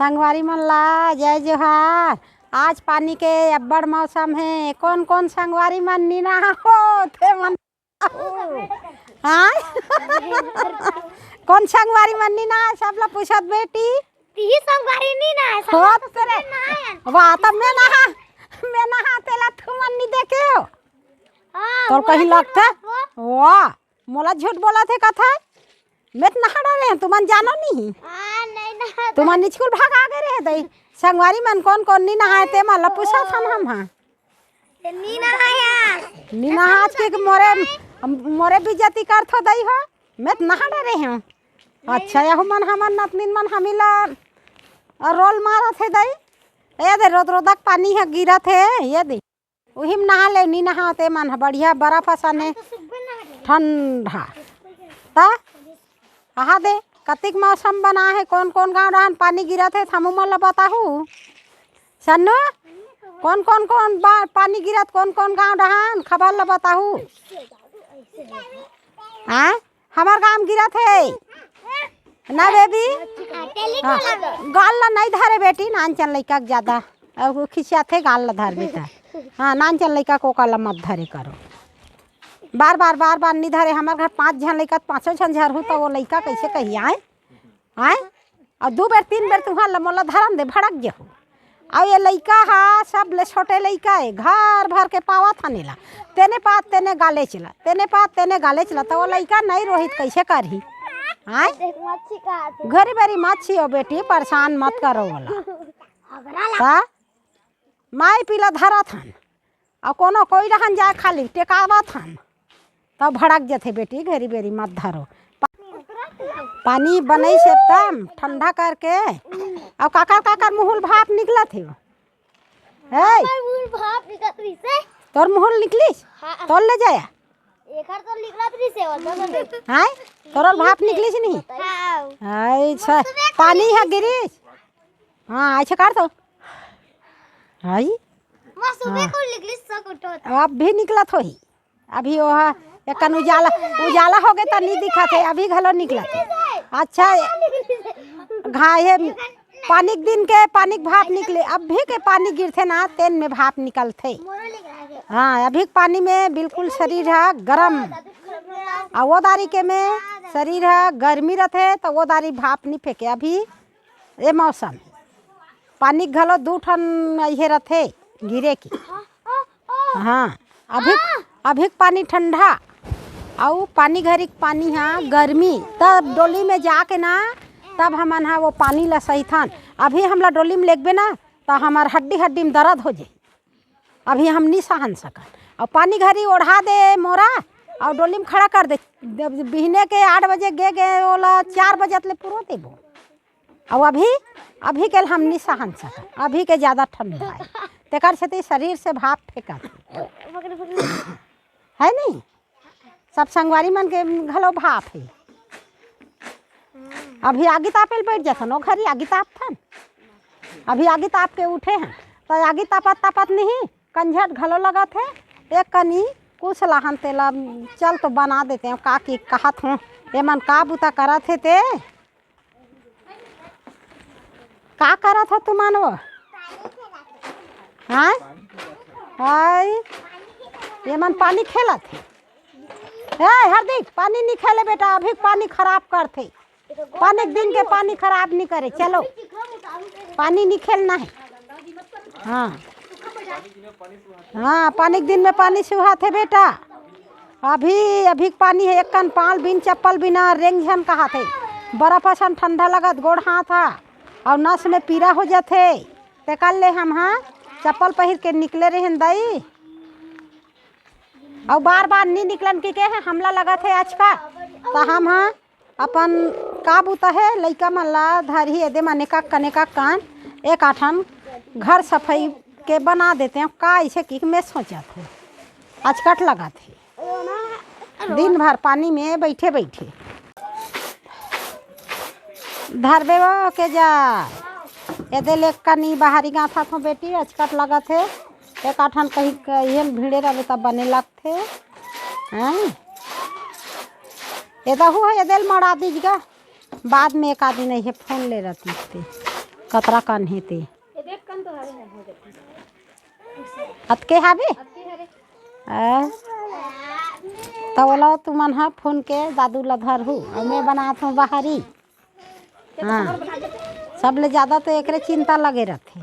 संगवारी मन ला जय जोहार। आज पानी के अब्बड़ मौसम है। कौन कौन संगवारी मन नीना हो थे मन हाँ कौन संगवारी मन नीना सब ला पूछत बेटी ती संगवारी नीना है हो तेरे वाह तब मैं नहा तेला तू मन नहीं देखे हो तो कहीं लगता वाह मोला झूठ बोला थे कथा मैं नहा रहे तुम जानो नहीं तुम स्कूल भाग आ गए रहे दई संगवारी मन कौन कौन नहीं नहाए थे मला पूछा था हम हाँ नी नहा के मोरे मोरे बेइज्जती कर थो दई हो मैं नहा रहे हूँ। अच्छा यह मन हमन नतनीन मन हमिला रोल मारा थे दई ये दे रोद रोदक पानी है गिरा थे ये दे वही में नहा ले नी नहाते मन बढ़िया बर्फ सने ठंडा ता कहा दे कतिक मौसम बना है कौन कौन गाँव रहन पानी गिरा थे थमू मन ला बताहू सन्नू कौन कौन पानी गिरत कौन कौन गाँव रहन खबर ला बताहू हाँ हमार गाँव गिरा थे ना बेबी हाँ गाल ला नहीं धरे बेटी नानचन लइका के ज्यादा अब खिसिया थे गाल ला धर बेटा हाँ नानचन लइका को काला मत धरे करो बार बार नहीं धरे हमारे घर 5 जन लइका 5 जन झर हो तो वो लइका कैसे कही आए और 2 बेर 3 बेर तुम्हारा मोला धरम दे भड़क जहू और ये लइका हा सब ले छोटे लइका है घर भर के पावा थाने ला तेने पात तेने गाले चला तेने पात तेने गाले चला तो वो लइका नहीं रोहित कैसे करही आए घरी बेरी मच्छी हो बेटी परेशान मत करो वाला माई पीला धरा थान और कोनो कोई रहन जाए खाली टेकावा थान तब भड़क जाते बेटी घरी बेरी मत धरो पानी बनई से एकदम ठंडा करके और काकर मुहुल भाप निकला थे तोर मुहुल निकलिस तोर ले जाया हाय तोर भाप निकलिस नहीं अच्छा पानी है गिरीश हाँ अच्छा कर दो हाय अब भी निकला थोड़ी अभी वह एक उजाला हो गए तो नहीं दिखा थे अभी घलो निकला थे अच्छा घाये पानी दिन के पानी भाप निकले अब भी के पानी गिरते ना तेन में भाप निकलते हाँ अभी पानी में बिल्कुल शरीर है गरम और वो दारी के में शरीर है गर्मी रहते तो वो दारी भाप नहीं फेंके अभी ये मौसम पानी घलो 2 ठन ये रहते गिरे की हाँ अभी पानी ठंडा और पानी घरी पानी हाँ गर्मी तब डोली में जाके ना तब हमन हाँ वो पानी ला सही थान अभी हमला डोली में लेगबे ना तो हमार हड्डी में दर्द हो जाए अभी हम नहीं सहन सकन और पानी घरी ओढ़ा दे मोरा और डोली में खड़ा कर दे बिहने के 8 बजे गए ओला 4 बजे ले पूरा देबो और अभी के हम नहीं सहन सकन अभी के ज़्यादा ठंडा है तेकर से शरीर से भाप फेंका है नहीं सब संगवारी मन के घलो भाप है अभी आगे तापेल बैठ जाथन ओ घरी आगे ताप थन अभी आगे ताप के उठे हैं तो आगे तापत नहीं कंझट घलो लगा थे एक कनी कुछ लहन तेला चल तो बना देते हैं का की कहत हूँ ये मन का बुता करा थे ते का करा था तुमान वो हाँ हाय ये मन पानी खेला थे हार्दिक पानी नहीं खेले बेटा अभी पानी खराब करते पानी दिन के पानी खराब नहीं करे चलो पानी नहीं खेलना है हाँ पानी दिन में पानी सुहाते बेटा अभी पानी है एक कन पाल बिन चप्पल बिना रेंग झन कहा थे बर्फ असन ठंडा लगत गोड़ हाथ था और नस में पीरा हो जाते ते कल ले हम हाँ चप्पल पहिर के निकले रहे दई और बार नहीं निकलन के है हमला लगा थे आज का तो हम हाँ अपन का बुता है लइका मन ला धरी एदे मने का कने का कान एक आठन घर सफाई के बना देते हैं का ऐसे की मैं सोचा थे आज कट लगा थे दिन भर पानी में बैठे धरबे के जा एदे ले कनी बाहरी गाथा थो बेटी अचकट लगा थे एक आठन कहीं भीड़े रहे तब बने लगते हैं ये तो है ये दिल मरा दीजिएगा बाद में एक आदमी नहीं है फोन ले रहती थी कतरा कन हे ते ये देख कन तो हरे हो जाती अतके हाबे अति हरे तो बोला तू मन हा फोन के दादू ला धर हूँ और मैं बनात हूँ बाहरी। हाँ सब ले ज़्यादा तो एकरे चिंता लगे रहते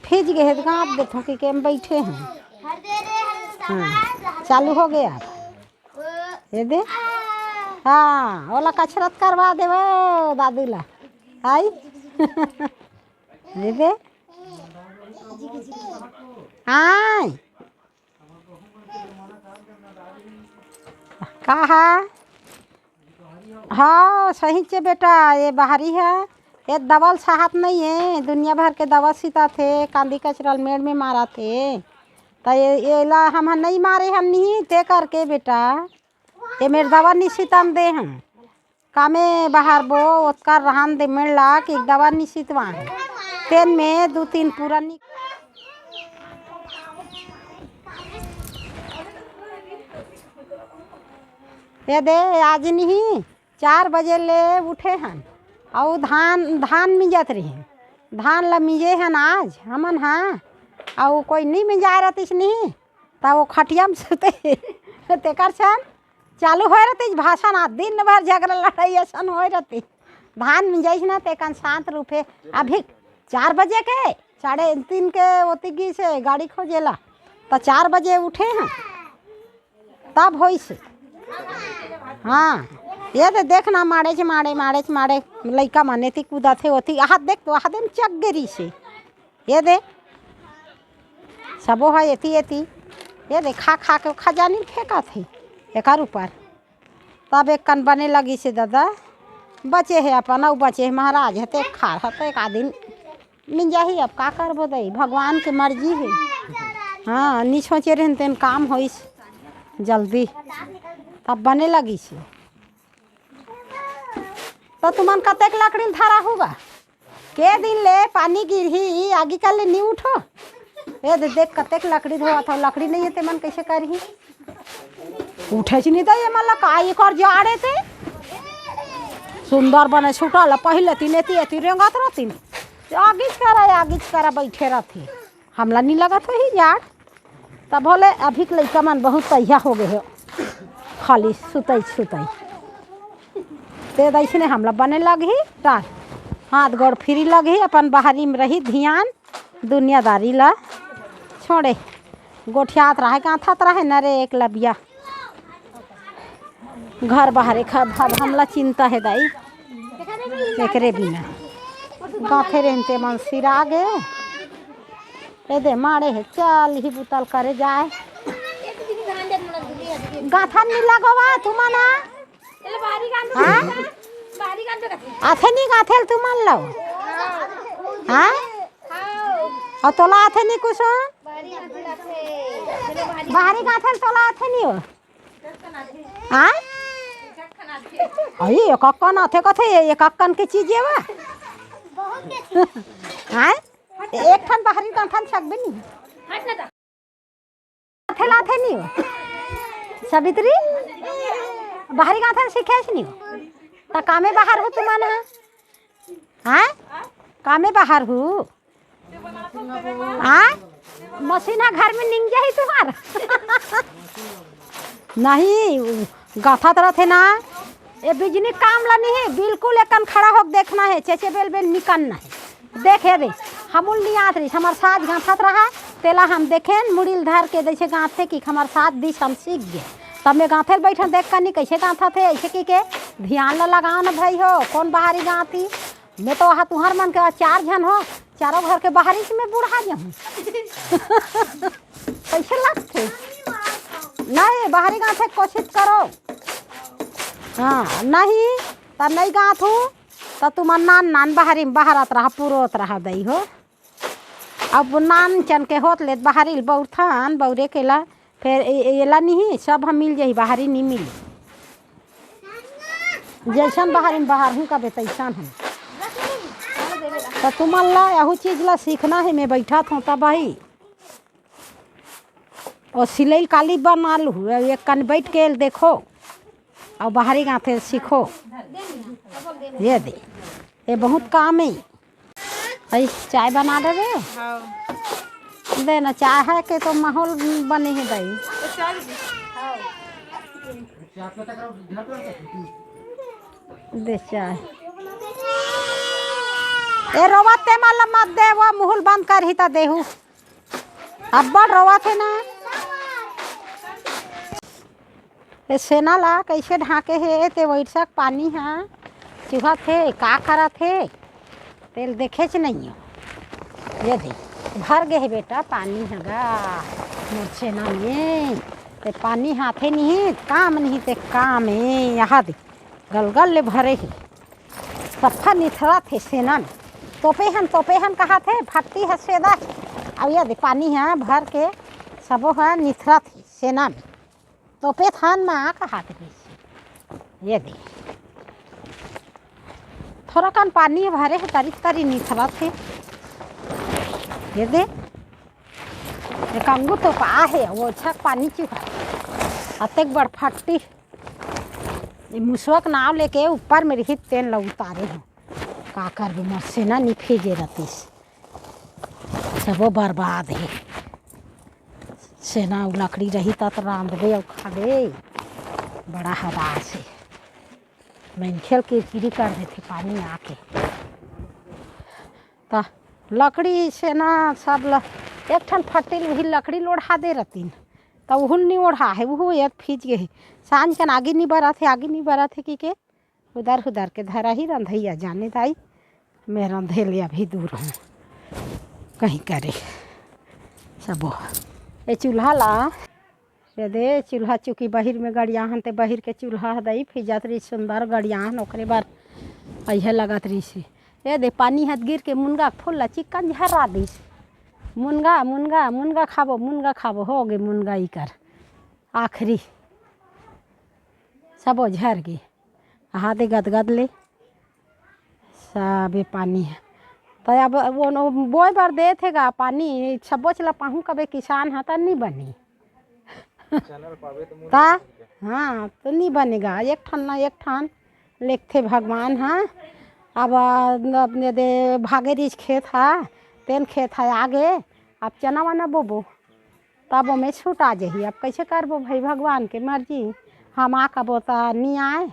फिज गए तो गाँव देखो कि हम बैठे हैं। हाँ चालू हो गया ये दे। हाँ ओला कसरत करवा दे वो दादू ला आई ये दे आई कहा हाँ सही से बेटा ये बाहरी है ये दवल साहब नहीं है दुनिया भर के दवा सीता थे कांदी कचरल मेड़ में मारा थे तो ये ला हम नहीं मारे हम नहीं ते करके बेटा ये मेरे दवा निश्चितम दे हैं कामे बाहर बो उसका रहन दे मेड़ ला कि दवा निश्चित वहाँ है तेन में 2-3 पूरा ये दे आज नहीं 4 बजे ले उठे हन और धान मिंजत रही धान ला मिंजे हन आज हमन हाँ और कोई नहीं मिंजा रहतीस नहीं तो वो खटिया में सुते तेकर छन चालू हो रहती भाषण दिन भर झगड़ा लड़ाई ऐसा हो रहती धान मिंजाइस ना तेकन शांत रूपे अभी 4 बजे के 3:30 के ओतिगी से गाड़ी खोजेला तो 4 बजे उठे हैं तब होई से। हाँ ये तो देखना माड़े लइका माने थी कूदा थे होती हाथ देख तो हाथ में चक गिरी से ये दे सबो है एती ये दे खा के खजानी फेंका थे एकर ऊपर तब एक कन बने लगी से दादा बचे है अपन और बचे है महाराज है तो खा रहा तो एक आदमी मिल जाही अब का करबो दई भगवान के मर्जी है। हाँ नहीं सोचे रहन तेन काम होइस जल्दी तब बने लगी से तो तुमन कतेक लकड़ी धरा होगा के दिन ले पानी गिरही आगे कल नहीं उठो ये देख कतेक लकड़ी धोआ था लकड़ी नहीं है ते मन कैसे करही उठे नहीं तो ये मतलब काई कर जाड़े थे सुंदर बने छुटल पहले तीन रेंगत रहती आगिच करा बैठे रहती हमला नहीं लगा तो ही जाड़ तब बोले अभी के लड़का मन बहुत तैया हो गए हो खाली सुतई ते दैसे ने हमला बने लगी टार हाथ गोड़ फिरी लगी अपन बाहरी में रही ध्यान दुनियादारी ला छोड़े गोठियात रहे गाँथत रहे न रे एक लबिया घर बाहर हमला चिंता है दाई एकरे बिना गाँथे रहते मन सिरा गए ए दे मारे है चल ही बुतल करे जाए गाथा नहीं लगवा तुमना हाँ आथे नहीं गाथेल तुमन लो हाँ और तोला आथे नहीं कुछ बाहरी गाथेल तोला आथे नहीं हो हाँ अरे एक अक्कन आथे कथे एक अक्कन के चीज है वा हाँ एक ठन बाहरी गाथन सकबे नहीं आथे लाथे नहीं हो सवित्री बाहरी गाथन सीखे नहीं हो तो कामे बाहर हो तुम हाँ कामे बाहर हो हाँ मशीना घर में निंग जाही तुम्हारा नहीं गाथत रहते ना ये बिजली काम ला नहीं है बिल्कुल एकन खड़ा होकर देखना है चेचे बेल निकलना है देखे दे हमूल नहीं आत रही हमारे साथ गाथत रहा तेला हम देखें मुड़िल धर के जैसे गाँथे की हमारे साथ दिश हम सीख गए तब मैं गाँथे बैठा देख कर नहीं कैसे गाँथा थे ऐसे की के ध्यान ला लगाओ ना भाई हो कौन बाहरी गाँथी मैं तो वहाँ तुम्हार मन के 4 जन हो चारों घर के बाहरी से मैं बूढ़ा जाऊँ कैसे लगते नहीं बाहरी गाँथे कोशिश करो हाँ नहीं तब नहीं गाँथू तो तुम नान बाहरी में बाहरत रहा पूरोत रहा दई हो अब नान चन के होत ले बाहरी बौरथान बौरे केला फिर एला नहीं सब हम मिल जाही बाहरी नहीं मिली जैसन बाहरी में बाहर हूँ का बेतैसन हूँ तो तुम ला यहू चीज ला सीखना है मैं बैठा था तब भाई और सिलाई काली बना लूँ एक कन बैठ के देखो और बाहरी गाँथे सीखो ये दे ये बहुत काम है अई चाय बना देवे हाँ देना चाय है के तो माहौल बने है दई तो चाय दे चाय ए रोवाते माला मत दे वो मुहल बंद कर ही ता देहू अब्बा रोवा थे ना ए सेना ला कैसे ढाके है ते वैसा पानी है चूहा थे का करा थे तेल देखे च नहीं हो ये दे भर गए है बेटा पानी हैगा मोर सेना में ते पानी हाथे नहीं काम नहीं ते काम है यहाँ दे गलगल ले भरे है सफा निथरा थे सेना में तोपे हन कहा थे फटती है सेदा अब ये दे पानी है भर के सबो है निथरा थे सेना में तोपे थान में आ कहा थे ये दे थोड़ा कान पानी भरे है तरी तरी निथरा थे ये दे एक अंगू तो पा है वो अच्छा पानी चुका अतेक बड़ फटती ये मुसवक नाव लेके ऊपर में रही तेल ला उतारे हैं का कर भी मोर सेना नहीं फेजे रहती सबो बर्बाद है सेना लकड़ी रही तो रांध दे और खा दे बड़ा हवा से मैं खेल किरकिरी कर देती पानी आके ता लकड़ी सेना सब एक ठन फटिल वही लकड़ी लोढ़ा दे रहती तब उहुन नहीं ओढ़ा है वो एक फीज गए सांझ कन आगे नहीं बरा थे कि के उधर के धरा ही रंधैया जाने दाई मैं रंधे ले अभी दूर हूँ कहीं करे सबो ये चूल्हा ला ये दे चूल्हा चूँकि बहिर में गड़ियाहन ते बहिर के चूल्हा दई फिजत रही सुंदर गड़ियाहन ओकरे बार अहे लगत रही से ये दे पानी हाथ गिर के मुनगा फूल ला चिकन झरा दीस मुनगा खाबो हो गे मुनगा इकर आखिरी सबो झर गे हाथे गदगद ले सबे पानी है तो अब वो बोए बार दे थेगा पानी सबो चला पाहू कबे किसान है तो नहीं बनी ता हाँ तो नहीं बनेगा एक ठान लिखते भगवान हाँ अब अपने दे भागे रिच खेत है तेन खेत है आगे अब चना वना बोबो तब में छूट आ जाही अब कैसे करबो भाई भगवान के मर्जी हम आ कबो तो नहीं आए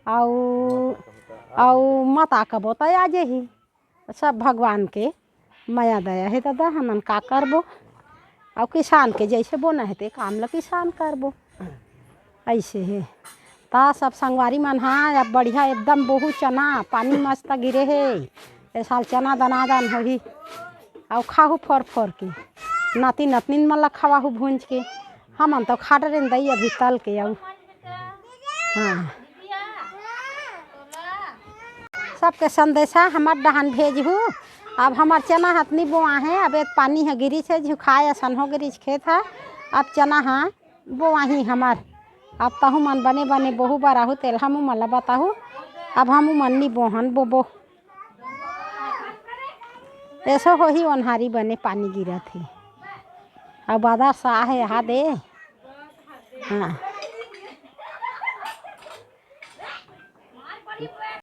और मत आ कबो तो आ जाही सब भगवान के माया दया है दादा हमन का करबो और किसान के जैसे बोना है ते काम ला किसान करबो ऐसे है ता सब संगवारी मन हाँ अब बढ़िया एकदम बहुत चना पानी मस्त गिरे है ए साल चना दनादन होही और खाहू फोर के नाती नतनीन मन ला खवाहू भूंज के हमन तो खाट रेन दई अभी तल के आऊ हाँ सबके संदेशा हमार डहान भेजहू अब हमार चना हतनी बोआ है अब एक पानी है गिरी से झुखाए सन हो गिरी खेत है अब चना हाँ बोआ ही हमार अब तहु मन बने बहु बार आहू तेल हमू मन ला बताहू अब हमू मन नहीं बोहन बोबो ऐसो हो ही ओनहारी बने पानी गिरा थे अब बादर सा है यहाँ दे हाँ